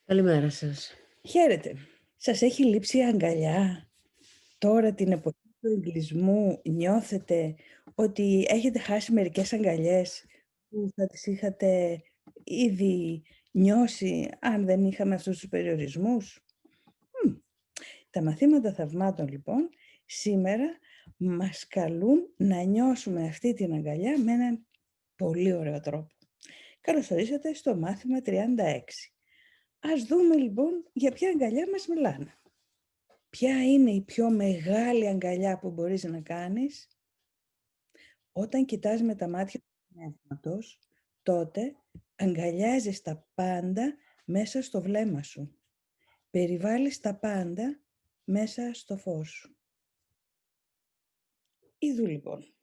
Καλημέρα σας. Χαίρετε. Σας έχει λείψει η αγκαλιά? Τώρα την εποχή του εγκλισμού νιώθετε ότι έχετε χάσει μερικές αγκαλιές που θα τις είχατε ήδη νιώσει αν δεν είχαμε αυτούς τους περιορισμούς? Μμ. Τα μαθήματα θαυμάτων λοιπόν σήμερα μας καλούν να νιώσουμε αυτή την αγκαλιά με έναν πολύ ωραίο τρόπο. Καλώς ορίσατε στο μάθημα 36. Ας δούμε λοιπόν για ποια αγκαλιά μας μιλάνε. Ποια είναι η πιο μεγάλη αγκαλιά που μπορείς να κάνεις? Όταν κοιτάς με τα μάτια του πνεύματος, τότε αγκαλιάζεις τα πάντα μέσα στο βλέμμα σου. Περιβάλλεις τα πάντα μέσα στο φως σου. Ιδού λοιπόν.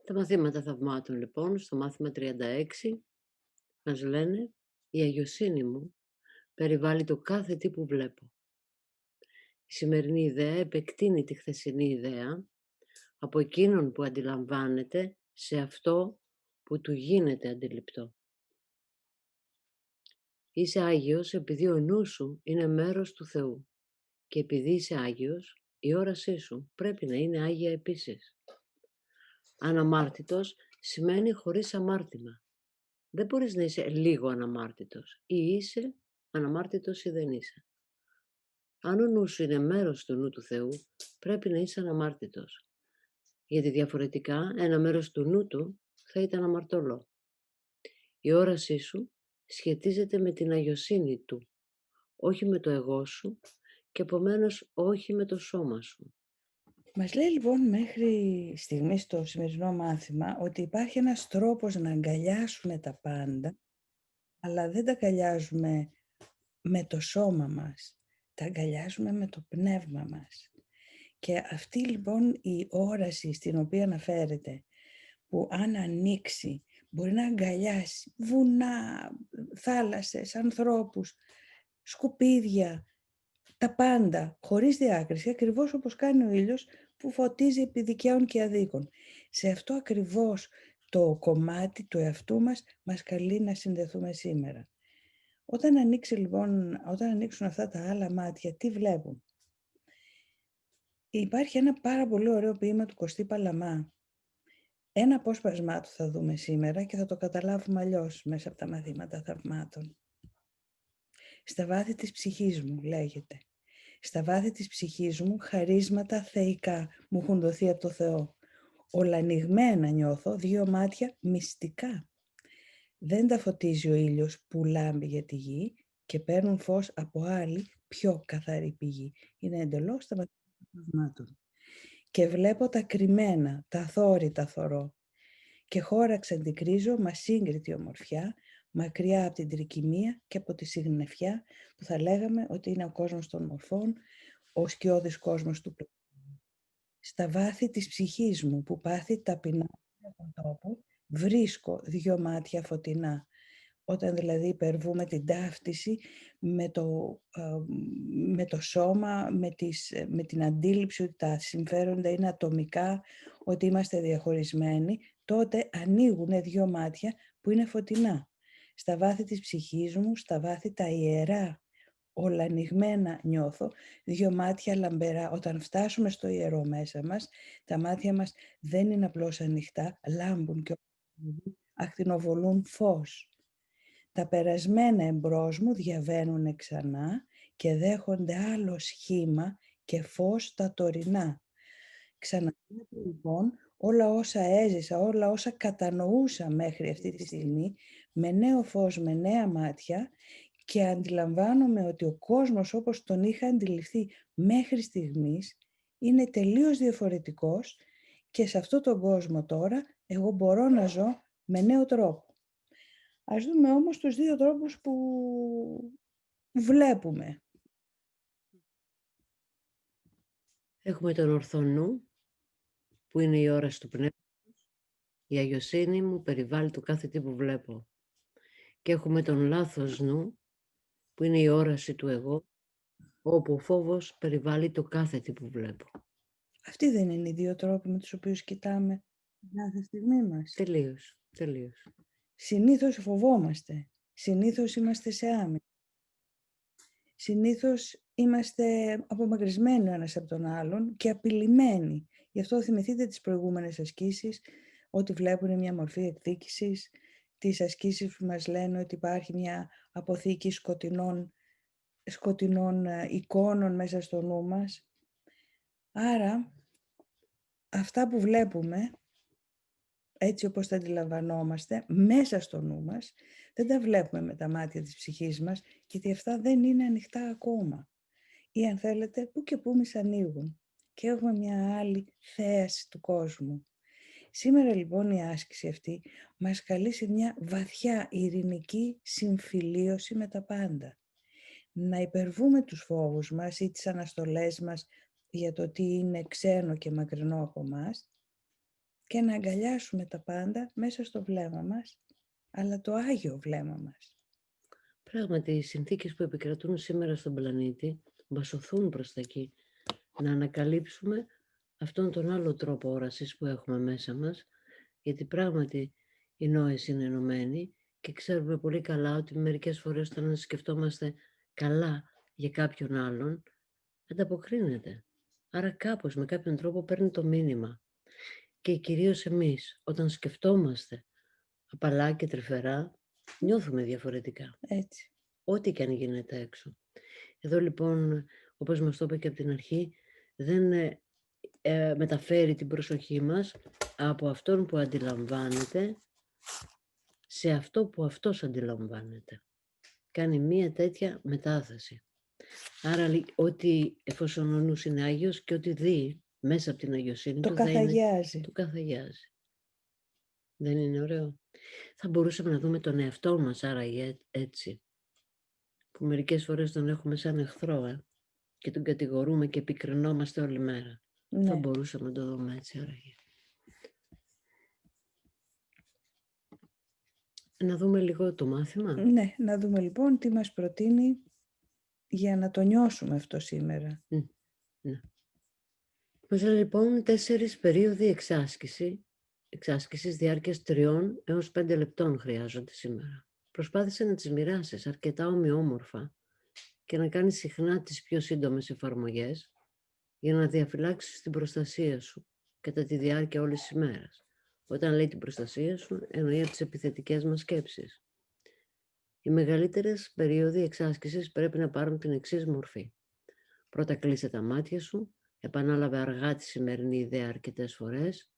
Τα μαθήματα θαυμάτων λοιπόν στο μάθημα 36 μας λένε «Η αγιοσύνη μου περιβάλλει το κάθε τι που βλέπω». Η σημερινή ιδέα επεκτείνει τη χθεσινή ιδέα από εκείνον που αντιλαμβάνεται σε αυτό που του γίνεται αντιληπτό. Είσαι Άγιος επειδή ο νους σου είναι μέρος του Θεού και επειδή είσαι Άγιος, η όρασή σου πρέπει να είναι Άγια επίσης. Αναμάρτητος σημαίνει χωρίς αμάρτημα. Δεν μπορείς να είσαι λίγο αναμάρτητος. Ή είσαι αναμάρτητος ή δεν είσαι. Αν ο νους σου είναι μέρος του νου του Θεού, πρέπει να είσαι αναμάρτητος. Γιατί διαφορετικά ένα μέρος του νου του θα ήταν αμαρτωλό. Η όρασή σου σχετίζεται με την αγιοσύνη του, όχι με το εγώ σου και επομένως όχι με το σώμα σου. Μας λέει λοιπόν μέχρι στιγμής το σημερινό μάθημα ότι υπάρχει ένας τρόπος να αγκαλιάσουμε τα πάντα, αλλά δεν τα αγκαλιάζουμε με το σώμα μας, τα αγκαλιάζουμε με το πνεύμα μας. Και αυτή λοιπόν η όραση στην οποία αναφέρεται, που αν ανοίξει μπορεί να αγκαλιάσει βουνά, θάλασσες, ανθρώπους, σκουπίδια, τα πάντα, χωρίς διάκριση, ακριβώς όπως κάνει ο ήλιος που φωτίζει επί δικαίων και αδίκων. Σε αυτό ακριβώς το κομμάτι του εαυτού μας καλεί να συνδεθούμε σήμερα. Όταν ανοίξουν αυτά τα άλλα μάτια, τι βλέπουν? Υπάρχει ένα πάρα πολύ ωραίο ποίημα του Κωστή Παλαμά. Ένα απόσπασμά του θα δούμε σήμερα και θα το καταλάβουμε αλλιώς μέσα από τα μαθήματα θαυμάτων. «Στα βάθη της ψυχής μου», λέγεται. «Στα βάθη της ψυχής μου χαρίσματα θεϊκά μου έχουν δοθεί από το Θεό. Όλα ανοιγμένα νιώθω δύο μάτια μυστικά. Δεν τα φωτίζει ο ήλιος που λάμπει για τη γη και παίρνουν φως από άλλη πιο καθαρή πηγή». Είναι εντελώς τα μαθήματα θαυμάτων. «Και βλέπω τα κρυμμένα, τα αθόρυτα θωρώ. Και χώραξαν την κρίζο μα σύγκριτη ομορφιά, μακριά από την τρικυμία και από τη συγνεφιά που θα λέγαμε ότι είναι ο κόσμος των μορφών, ο σκιώδης κόσμος του πλανήτη. Στα βάθη της ψυχής μου που πάθει ταπεινά τον τόπο, βρίσκω δυο μάτια φωτεινά». Όταν δηλαδή υπερβούμε την ταύτιση με το σώμα, με την αντίληψη ότι τα συμφέροντα είναι ατομικά, ότι είμαστε διαχωρισμένοι, τότε ανοίγουν δυο μάτια που είναι φωτεινά. Στα βάθη της ψυχής μου, στα βάθη τα ιερά, όλα ανοιγμένα νιώθω, δυο μάτια λαμπερά. Όταν φτάσουμε στο ιερό μέσα μας, τα μάτια μας δεν είναι απλώς ανοιχτά, λάμπουν και ακτινοβολούν φως. Τα περασμένα εμπρός μου διαβαίνουνε ξανά και δέχονται άλλο σχήμα και φως τα τωρινά. Ξαναβλέπω λοιπόν όλα όσα έζησα, όλα όσα κατανοούσα μέχρι αυτή τη στιγμή, με νέο φως, με νέα μάτια, και αντιλαμβάνομαι ότι ο κόσμος όπως τον είχα αντιληφθεί μέχρι στιγμής είναι τελείως διαφορετικός και σε αυτόν τον κόσμο τώρα εγώ μπορώ να ζω με νέο τρόπο. Ας δούμε όμως τους δύο τρόπους που βλέπουμε. Έχουμε τον ορθό νου, που είναι η όραση του πνεύματος. Η αγιοσύνη μου περιβάλλει το κάθε τι που βλέπω. Και έχουμε τον λάθος νου, που είναι η όραση του εγώ, όπου ο φόβος περιβάλλει το κάθε τι που βλέπω. Αυτοί δεν είναι οι δύο τρόποι με τους οποίους κοιτάμε την κάθε στιγμή μας? Τελείως. Συνήθως φοβόμαστε. Συνήθως είμαστε σε άμυνα. Συνήθως είμαστε απομακρυσμένοι ο ένας από τον άλλον και απειλημένοι. Γι' αυτό θυμηθείτε τις προηγούμενες ασκήσεις, ότι βλέπουν μια μορφή εκδίκησης, τις ασκήσεις που μας λένε ότι υπάρχει μια αποθήκη σκοτεινών εικόνων μέσα στο νου μας. Άρα, αυτά που βλέπουμε, έτσι όπως τα αντιλαμβανόμαστε, μέσα στο νου μας, δεν τα βλέπουμε με τα μάτια της ψυχής μας, γιατί αυτά δεν είναι ανοιχτά ακόμα. Ή αν θέλετε, που και που μας ανοίγουν και έχουμε μια άλλη θέαση του κόσμου. Σήμερα λοιπόν η άσκηση αυτή μας καλεί σε μια βαθιά ειρηνική συμφιλίωση με τα πάντα. Να υπερβούμε τους φόβους μας ή τις αναστολές μας για το τι είναι ξένο και μακρινό από μας και να αγκαλιάσουμε τα πάντα μέσα στο βλέμμα μας, αλλά το Άγιο βλέμμα μας. Πράγματι, οι συνθήκες που επικρατούν σήμερα στον πλανήτη μας οθούν προς τα εκεί, να ανακαλύψουμε αυτόν τον άλλο τρόπο όρασης που έχουμε μέσα μας, γιατί πράγματι οι νόες είναι ενωμένοι και ξέρουμε πολύ καλά ότι μερικές φορές όταν σκεφτόμαστε καλά για κάποιον άλλον, ανταποκρίνεται. Άρα κάπως με κάποιον τρόπο παίρνει το μήνυμα. Και κυρίως εμείς, όταν σκεφτόμαστε απαλά και τρυφερά, νιώθουμε διαφορετικά. Έτσι. Ό,τι και αν γίνεται έξω. Εδώ λοιπόν, όπως μας το είπε και από την αρχή, δεν μεταφέρει την προσοχή μας από αυτόν που αντιλαμβάνεται σε αυτό που αυτός αντιλαμβάνεται. Κάνει μία τέτοια μετάθεση. Άρα ότι εφόσον ο νους είναι Άγιος και ότι δει μέσα από την αγιοσύνη Το του καθαγιάζει. το καθαγιάζει. Δεν είναι ωραίο? Θα μπορούσαμε να δούμε τον εαυτό μας άραγε έτσι, που μερικές φορές τον έχουμε σαν εχθρό και τον κατηγορούμε και επικρινόμαστε όλη μέρα. Ναι. Θα μπορούσαμε να το δούμε έτσι άραγε. Να δούμε λίγο το μάθημα. Ναι, να δούμε λοιπόν τι μας προτείνει για να το νιώσουμε αυτό σήμερα. Ναι. Μας λέει λοιπόν 4 περίοδοι εξάσκησης διάρκειας 3 έως 5 λεπτών χρειάζονται σήμερα. Προσπάθησε να τις μοιράσεις αρκετά ομοιόμορφα και να κάνεις συχνά τις πιο σύντομες εφαρμογές για να διαφυλάξεις την προστασία σου κατά τη διάρκεια όλης της ημέρας. Όταν λέει την προστασία σου, εννοεί από τις επιθετικές μας σκέψεις. Οι μεγαλύτερες περίοδοι εξάσκησης πρέπει να πάρουν την εξής μορφή. Πρώτα κλείσε τα μάτια σου, επανάλαβε αργά τη σημερινή ιδέα αρκετές φορές,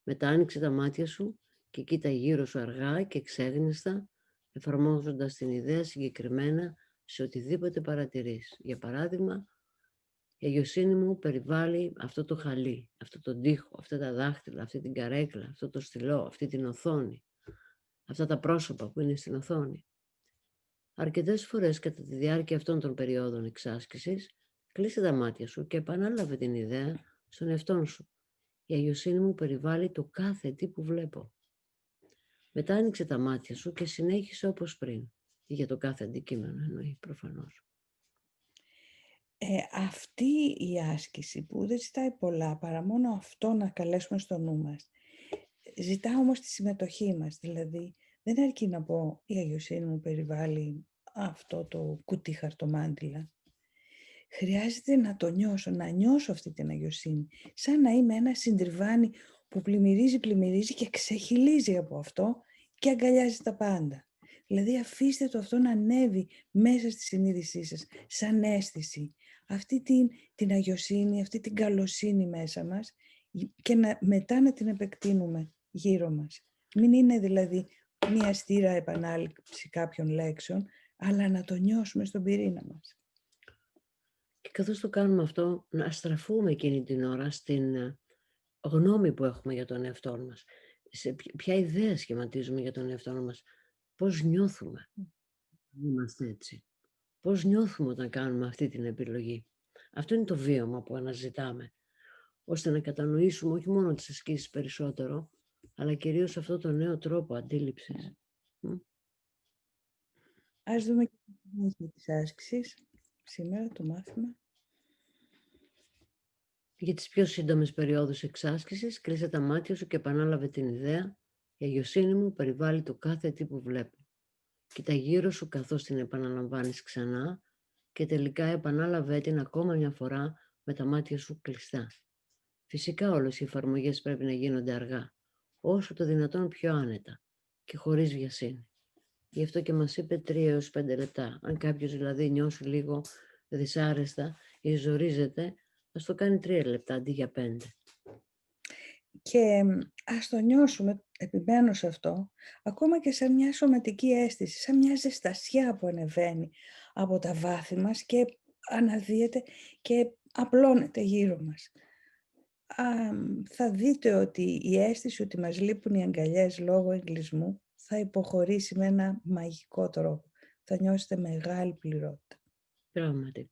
μετά άνοιξε τα μάτια σου και κοίτα γύρω σου αργά και ξέγνιστα, εφαρμόζοντας την ιδέα συγκεκριμένα σε οτιδήποτε παρατηρείς. Για παράδειγμα, η αγιοσύνη μου περιβάλλει αυτό το χαλί, αυτό το τοίχο, αυτά τα δάχτυλα, αυτή την καρέκλα, αυτό το στυλό, αυτή την οθόνη, αυτά τα πρόσωπα που είναι στην οθόνη. Αρκετές φορές κατά τη διάρκεια αυτών των περιόδων εξάσκησης, κλείσε τα μάτια σου και επανάλαβε την ιδέα στον εαυτόν σου. Η αγιοσύνη μου περιβάλλει το κάθε τι που βλέπω. Μετά άνοιξε τα μάτια σου και συνέχισε όπως πριν. Για το κάθε αντικείμενο εννοεί προφανώς. Αυτή η άσκηση που δεν ζητάει πολλά παρά μόνο αυτό να καλέσουμε στο νου μας, ζητά όμως τη συμμετοχή μας. Δηλαδή δεν αρκεί να πω η αγιοσύνη μου περιβάλλει αυτό το κουτί χαρτομάντιλα. Χρειάζεται να το νιώσω, να νιώσω αυτή την αγιοσύνη, σαν να είμαι ένα συντριβάνι που πλημμυρίζει και ξεχυλίζει από αυτό και αγκαλιάζει τα πάντα. Δηλαδή αφήστε το αυτό να ανέβει μέσα στη συνείδησή σας, σαν αίσθηση. Αυτή την αγιοσύνη, αυτή την καλοσύνη μέσα μας και μετά να την επεκτείνουμε γύρω μας. Μην είναι δηλαδή μία στήρα επανάληψη κάποιων λέξεων, αλλά να το νιώσουμε στον πυρήνα μας. Και καθώς το κάνουμε αυτό, να στραφούμε εκείνη την ώρα στην γνώμη που έχουμε για τον εαυτό μας. Σε ποια ιδέα σχηματίζουμε για τον εαυτό μας. Πώς νιώθουμε όταν είμαστε έτσι. Πώς νιώθουμε όταν κάνουμε αυτή την επιλογή. Αυτό είναι το βίωμα που αναζητάμε, ώστε να κατανοήσουμε όχι μόνο τις ασκήσεις περισσότερο, αλλά κυρίως αυτό το νέο τρόπο αντίληψης. Ας δούμε και τις άσκησης σήμερα, το μάθημα. Για τις πιο σύντομες περιόδους εξάσκησης, κλείσε τα μάτια σου και επανάλαβε την ιδέα «Η αγιοσύνη μου περιβάλλει το κάθε τι που βλέπω». Κοίτα γύρω σου καθώς την επαναλαμβάνεις ξανά και τελικά επανάλαβε την ακόμα μια φορά με τα μάτια σου κλειστά. Φυσικά όλες οι εφαρμογές πρέπει να γίνονται αργά, όσο το δυνατόν πιο άνετα και χωρίς βιασύνη. Γι' αυτό και μας είπε 3 έως 5 λεπτά. Αν κάποιος δηλαδή νιώσει λίγο δυσάρεστα ή ζορίζεται, ας το κάνει 3 λεπτά αντί για 5. Και ας το νιώσουμε, επιμένω σε αυτό, ακόμα και σαν μια σωματική αίσθηση, σαν μια ζεστασιά που ανεβαίνει από τα βάθη μας και αναδύεται και απλώνεται γύρω μας. Θα δείτε ότι η αίσθηση ότι μας λείπουν οι αγκαλιές λόγω εγκλεισμού θα υποχωρήσει με ένα μαγικό τρόπο. Θα νιώσετε μεγάλη πληρότητα. Πράγματι.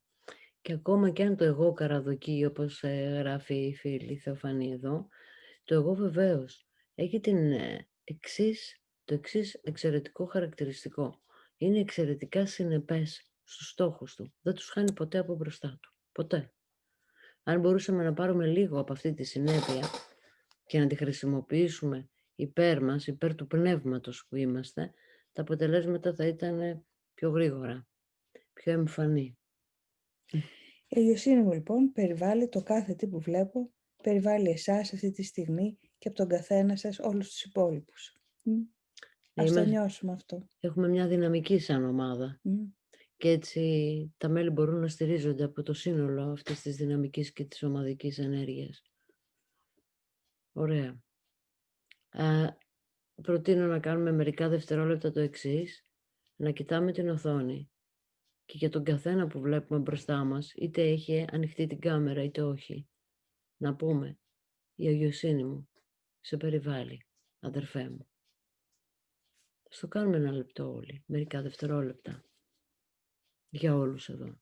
Και ακόμα και αν το εγώ καραδοκεί, όπως γράφει η φίλη Θεοφανή εδώ, το εγώ βεβαίως έχει το εξής εξαιρετικό χαρακτηριστικό. Είναι εξαιρετικά συνεπές στους στόχους του. Δεν τους χάνει ποτέ από μπροστά του. Ποτέ. Αν μπορούσαμε να πάρουμε λίγο από αυτή τη συνέπεια και να τη χρησιμοποιήσουμε υπέρ μας, υπέρ του πνεύματος που είμαστε, τα αποτελέσματα θα ήταν πιο γρήγορα, πιο εμφανή. Η αγιοσύνη μου λοιπόν περιβάλλει το κάθε τι που βλέπω, περιβάλλει εσάς αυτή τη στιγμή και από τον καθένα σας όλους τους υπόλοιπους. Ας το νιώσουμε αυτό. Έχουμε μια δυναμική σαν ομάδα και έτσι τα μέλη μπορούν να στηρίζονται από το σύνολο αυτής της δυναμικής και της ομαδικής ενέργειας. Ωραία. Προτείνω να κάνουμε μερικά δευτερόλεπτα το εξής, να κοιτάμε την οθόνη και για τον καθένα που βλέπουμε μπροστά μας, είτε έχει ανοιχτή την κάμερα είτε όχι, να πούμε «Η αγιοσύνη μου σε περιβάλλει, αδερφέ μου». Ας το κάνουμε 1 λεπτό όλοι, μερικά δευτερόλεπτα, για όλους εδώ.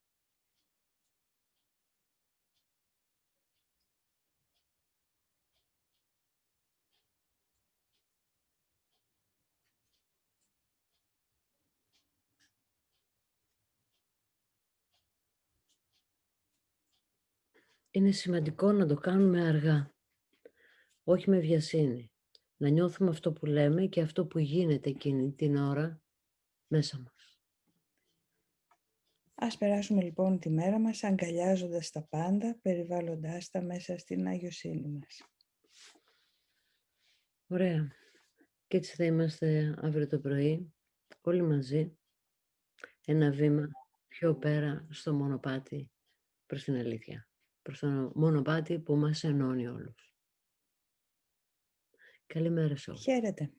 Είναι σημαντικό να το κάνουμε αργά, όχι με βιασύνη. Να νιώθουμε αυτό που λέμε και αυτό που γίνεται εκείνη την ώρα μέσα μας. Ας περάσουμε λοιπόν τη μέρα μας αγκαλιάζοντας τα πάντα, περιβάλλοντάς τα μέσα στην αγιοσύνη μας. Ωραία. Και έτσι θα είμαστε αύριο το πρωί, όλοι μαζί, ένα βήμα πιο πέρα στο μονοπάτι προς την αλήθεια. Προς το μονοπάτι που μας ενώνει όλους. Καλημέρα σε όλους. Χαίρετε.